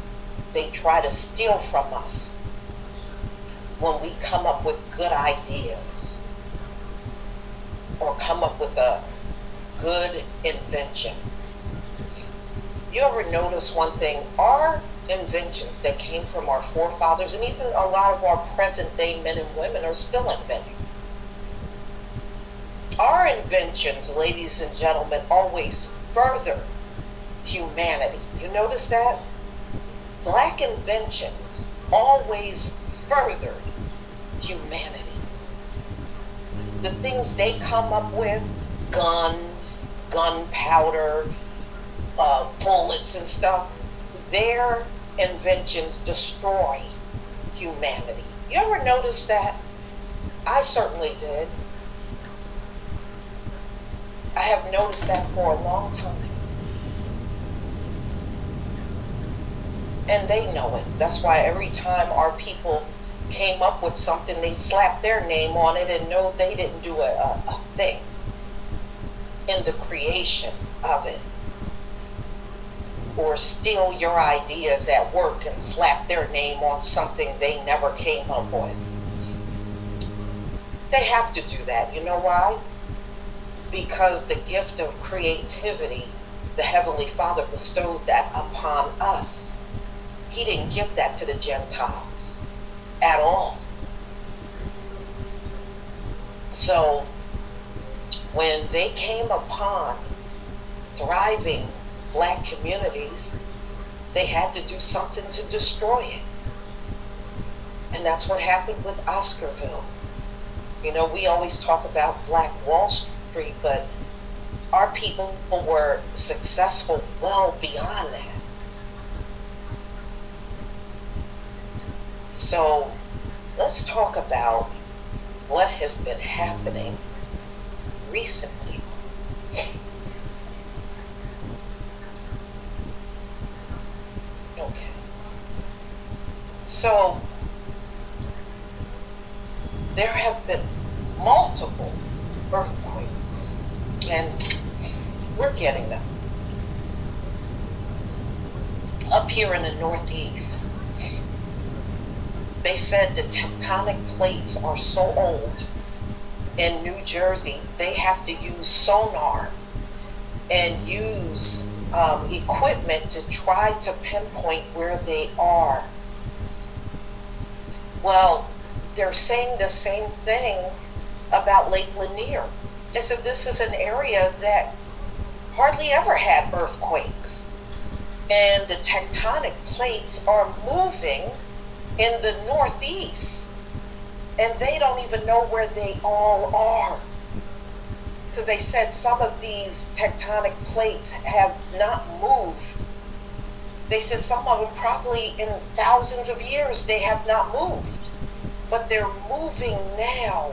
they try to steal from us when we come up with good ideas or come up with a good invention. You ever notice one thing? Our inventions that came from our forefathers and even a lot of our present day men and women are still inventing. Our inventions, ladies and gentlemen, always further humanity. You notice that? Black inventions always furthered humanity. The things they come up with, guns, gunpowder, bullets and stuff, their inventions destroy humanity. You ever notice that? I certainly did. I have noticed that for a long time. And they know it. That's why every time our people came up with something, they slapped their name on it and know they didn't do a thing in the creation of it. Or steal your ideas at work and slap their name on something they never came up with. They have to do that. You know why? Because the gift of creativity, the Heavenly Father bestowed that upon us. He didn't give that to the Gentiles at all. So when they came upon thriving black communities, they had to do something to destroy it. And that's what happened with Oscarville. You know, we always talk about Black Wall Street, but our people were successful well beyond that. So let's talk about what has been happening recently. Okay. So there have been multiple earthquakes, and we're getting them. Up here in the Northeast, they said the tectonic plates are so old in New Jersey, they have to use sonar and use equipment to try to pinpoint where they are. Well, they're saying the same thing about Lake Lanier. They said this is an area that hardly ever had earthquakes. And the tectonic plates are moving in the Northeast. And they don't even know where they all are. Because they said some of these tectonic plates have not moved. They said some of them probably in thousands of years they have not moved. But they're moving now.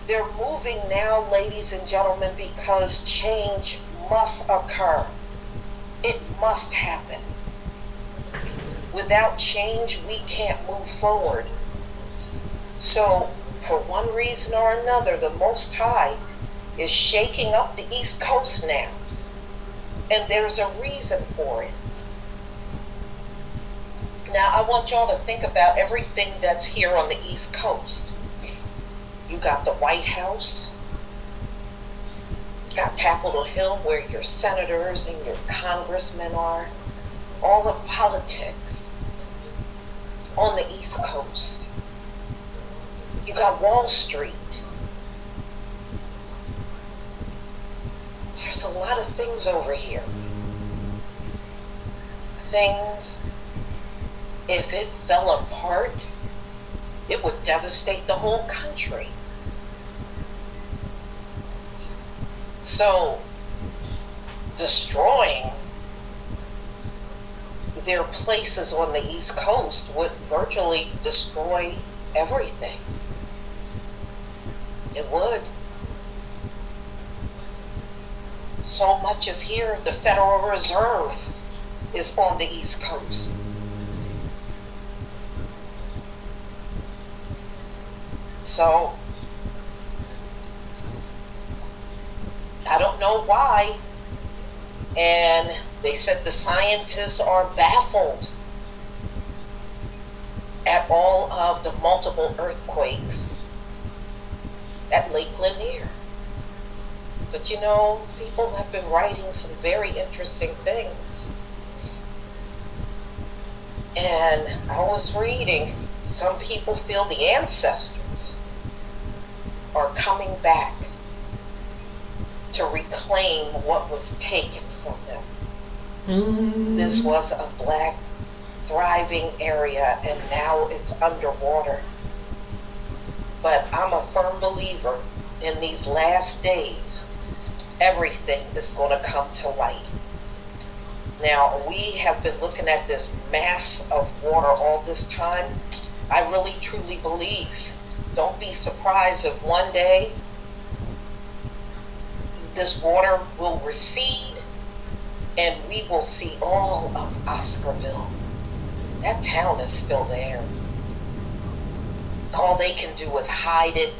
They're moving now, ladies and gentlemen, because change must occur. It must happen. Without change, we can't move forward. So, for one reason or another, the Most High is shaking up the East Coast now. And there's a reason for it. Now, I want y'all to think about everything that's here on the East Coast. You got the White House. You got Capitol Hill, where your senators and your congressmen are. All of politics on the East Coast. You got Wall Street. There's a lot of things over here. Things, if it fell apart, it would devastate the whole country. So, destroying their places on the East Coast would virtually destroy everything. It would. so much as here. The Federal Reserve is on the East Coast. So, I don't know why. And they said the scientists are baffled at all of the multiple earthquakes at Lake Lanier. But you know, people have been writing some very interesting things. And I was reading, some people feel the ancestors are coming back to reclaim what was taken from them. This was a black, thriving area, and now it's underwater. But I'm a firm believer in these last days, everything is going to come to light. Now, we have been looking at this mass of water all this time. I really truly believe, don't be surprised if one day this water will recede and we will see all of Oscarville. That town is still there. All they can do is hide it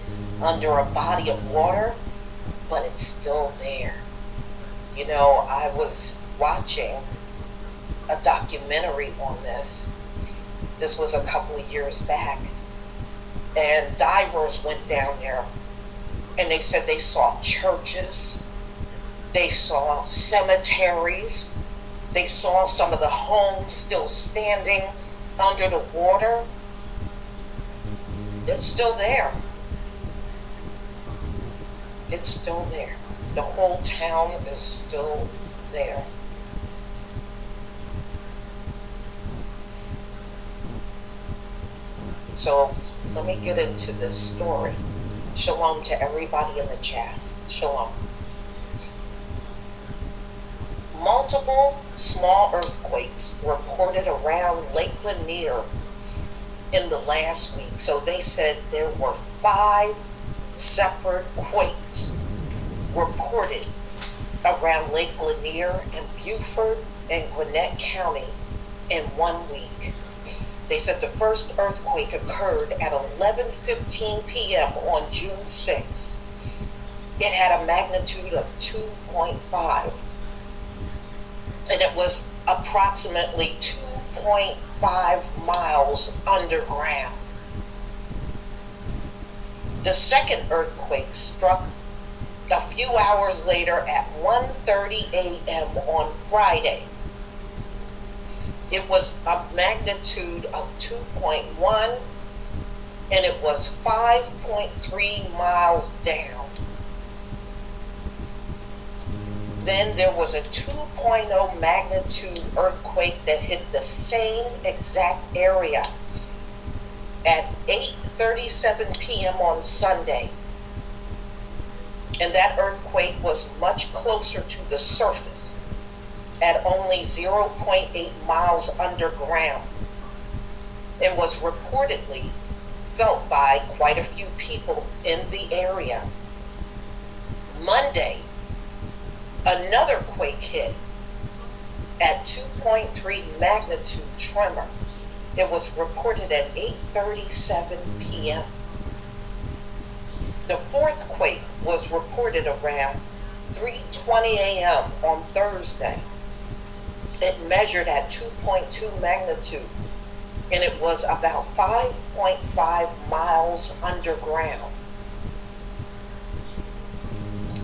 under a body of water, but it's still there. You know, I was watching a documentary on this. This was a couple of years back. And divers went down there and they said they saw churches, they saw cemeteries, they saw some of the homes still standing under the water. It's still there. It's still there. The whole town is still there. So let me get into this story. Shalom to everybody in the chat. Shalom. Multiple small earthquakes reported around Lake Lanier in the last week. So they said there were 5 separate quakes reported around Lake Lanier and Beaufort and Gwinnett County in 1 week. They said the first earthquake occurred at 11:15 p.m. on June 6. It had a magnitude of 2.5. And it was approximately 2.5 miles underground. The second earthquake struck a few hours later at 1:30 a.m. on Friday. It was a magnitude of 2.1 and it was 5.3 miles down. Then there was a 2.0 magnitude earthquake that hit the same exact area at 8:37 p.m. on Sunday. And that earthquake was much closer to the surface at only 0.8 miles underground and was reportedly felt by quite a few people in the area. Monday, another quake hit at 2.3 magnitude tremor. It was reported at 8:37 p.m. The fourth quake was reported around 3:20 a.m. on Thursday. It measured at 2.2 magnitude and it was about 5.5 miles underground.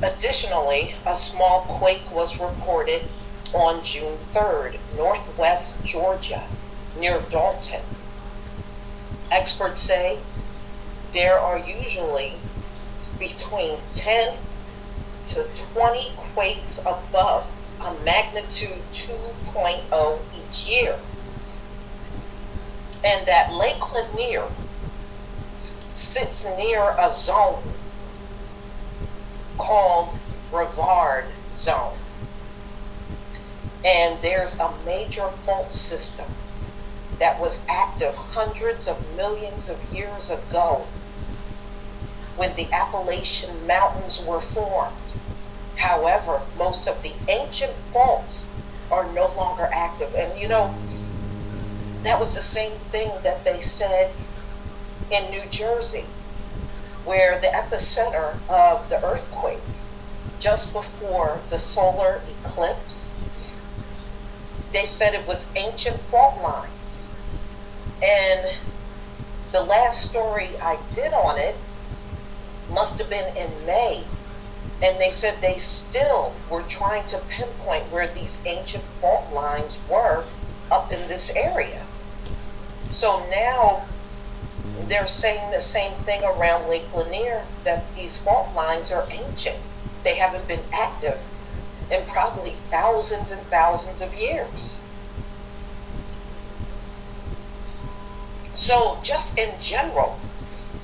Additionally, a small quake was reported on June 3rd, northwest Georgia, near Dalton. Experts say there are usually between 10 to 20 quakes above a magnitude 2.0 each year. And that Lake Lanier sits near a zone called Brevard Zone. And there's a major fault system that was active hundreds of millions of years ago when the Appalachian Mountains were formed. However, most of the ancient faults are no longer active. And that was the same thing that they said in New Jersey, where the epicenter of the earthquake, just before the solar eclipse, they said it was ancient fault lines. And the last story I did on it must have been in May. And they said they still were trying to pinpoint where these ancient fault lines were up in this area. So now they're saying the same thing around Lake Lanier, that these fault lines are ancient. They haven't been active in probably thousands and thousands of years. So just in general,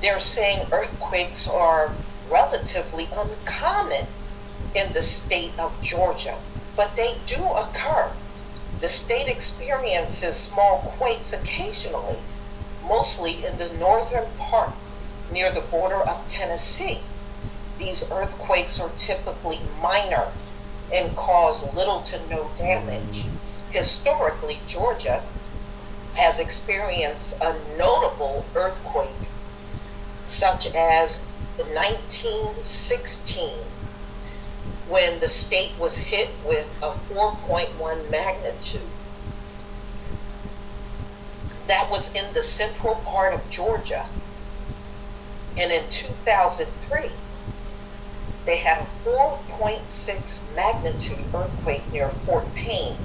they're saying earthquakes are relatively uncommon in the state of Georgia, but they do occur. The state experiences small quakes occasionally, mostly in the northern part near the border of Tennessee. These earthquakes are typically minor and cause little to no damage. Historically, Georgia has experienced a notable earthquake, such as 1916, when the state was hit with a 4.1 magnitude. That was in the central part of Georgia. And in 2003, they had a 4.6 magnitude earthquake near Fort Payne,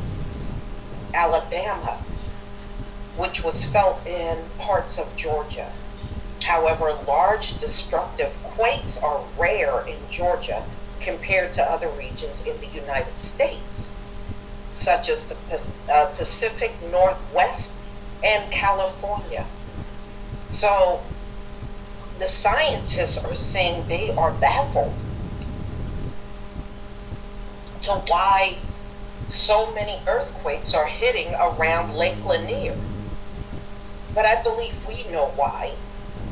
Alabama, which was felt in parts of Georgia. However, large destructive quakes are rare in Georgia compared to other regions in the United States, such as the Pacific Northwest and California. So the scientists are saying they are baffled to why so many earthquakes are hitting around Lake Lanier. But I believe we know why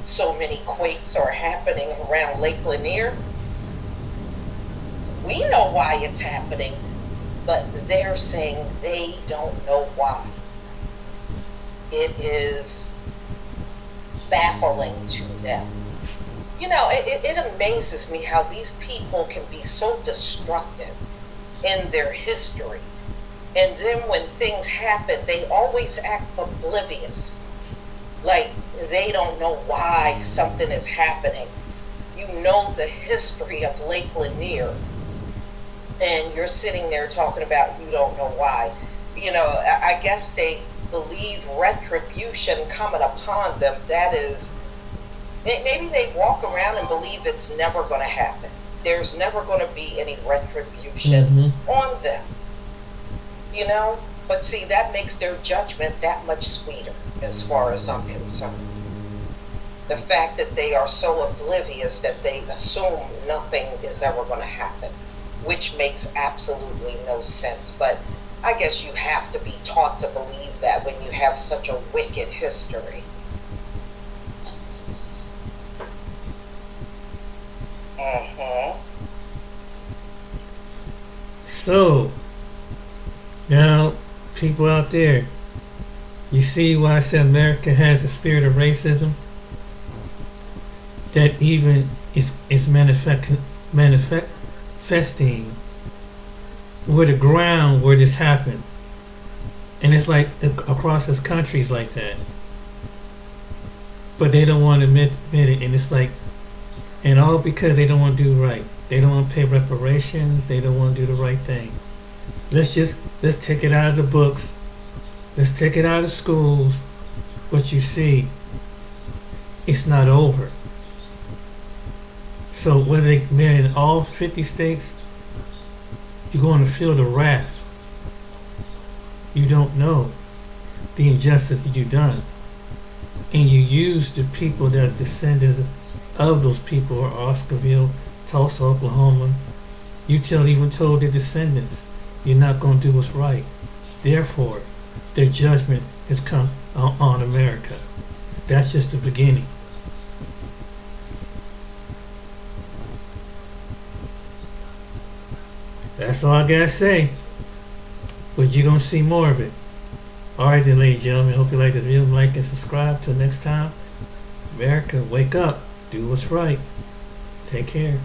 so many quakes are happening around Lake Lanier. We know why it's happening, but they're saying they don't know why. It is baffling to them. It amazes me how these people can be so destructive in their history. And then when things happen, they always act oblivious. Like they don't know why something is happening. You know the history of Lake Lanier, and you're sitting there talking about you don't know why. I guess they believe retribution coming upon them. That is, maybe they walk around and believe it's never going to happen. There's never going to be any retribution on them. But see, that makes their judgment that much sweeter, as far as I'm concerned. The fact that they are so oblivious that they assume nothing is ever going to happen, which makes absolutely no sense. But I guess you have to be taught to believe that when you have such a wicked history. So, now, people out there, you see why I said America has a spirit of racism? That even is manifesting where the ground where this happened. And it's like across this country is like that. But they don't want to admit it, and it's like, and all because they don't want to do right. They don't want to pay reparations. They don't want to do the right thing. Let's take it out of the books. Let's take it out of schools. What you see, it's not over. So whether they're in all 50 states, you're going to feel the wrath. You don't know the injustice that you've done. And you use the people that's descendants of those people, or Oscarville, Tulsa, Oklahoma. You even told their descendants, you're not going to do what's right. Therefore, their judgment has come on America. That's just the beginning. That's all I gotta say. But you're gonna see more of it. Alright then, ladies and gentlemen, hope you like this video. Like and subscribe. Till next time, America, wake up. Do what's right. Take care.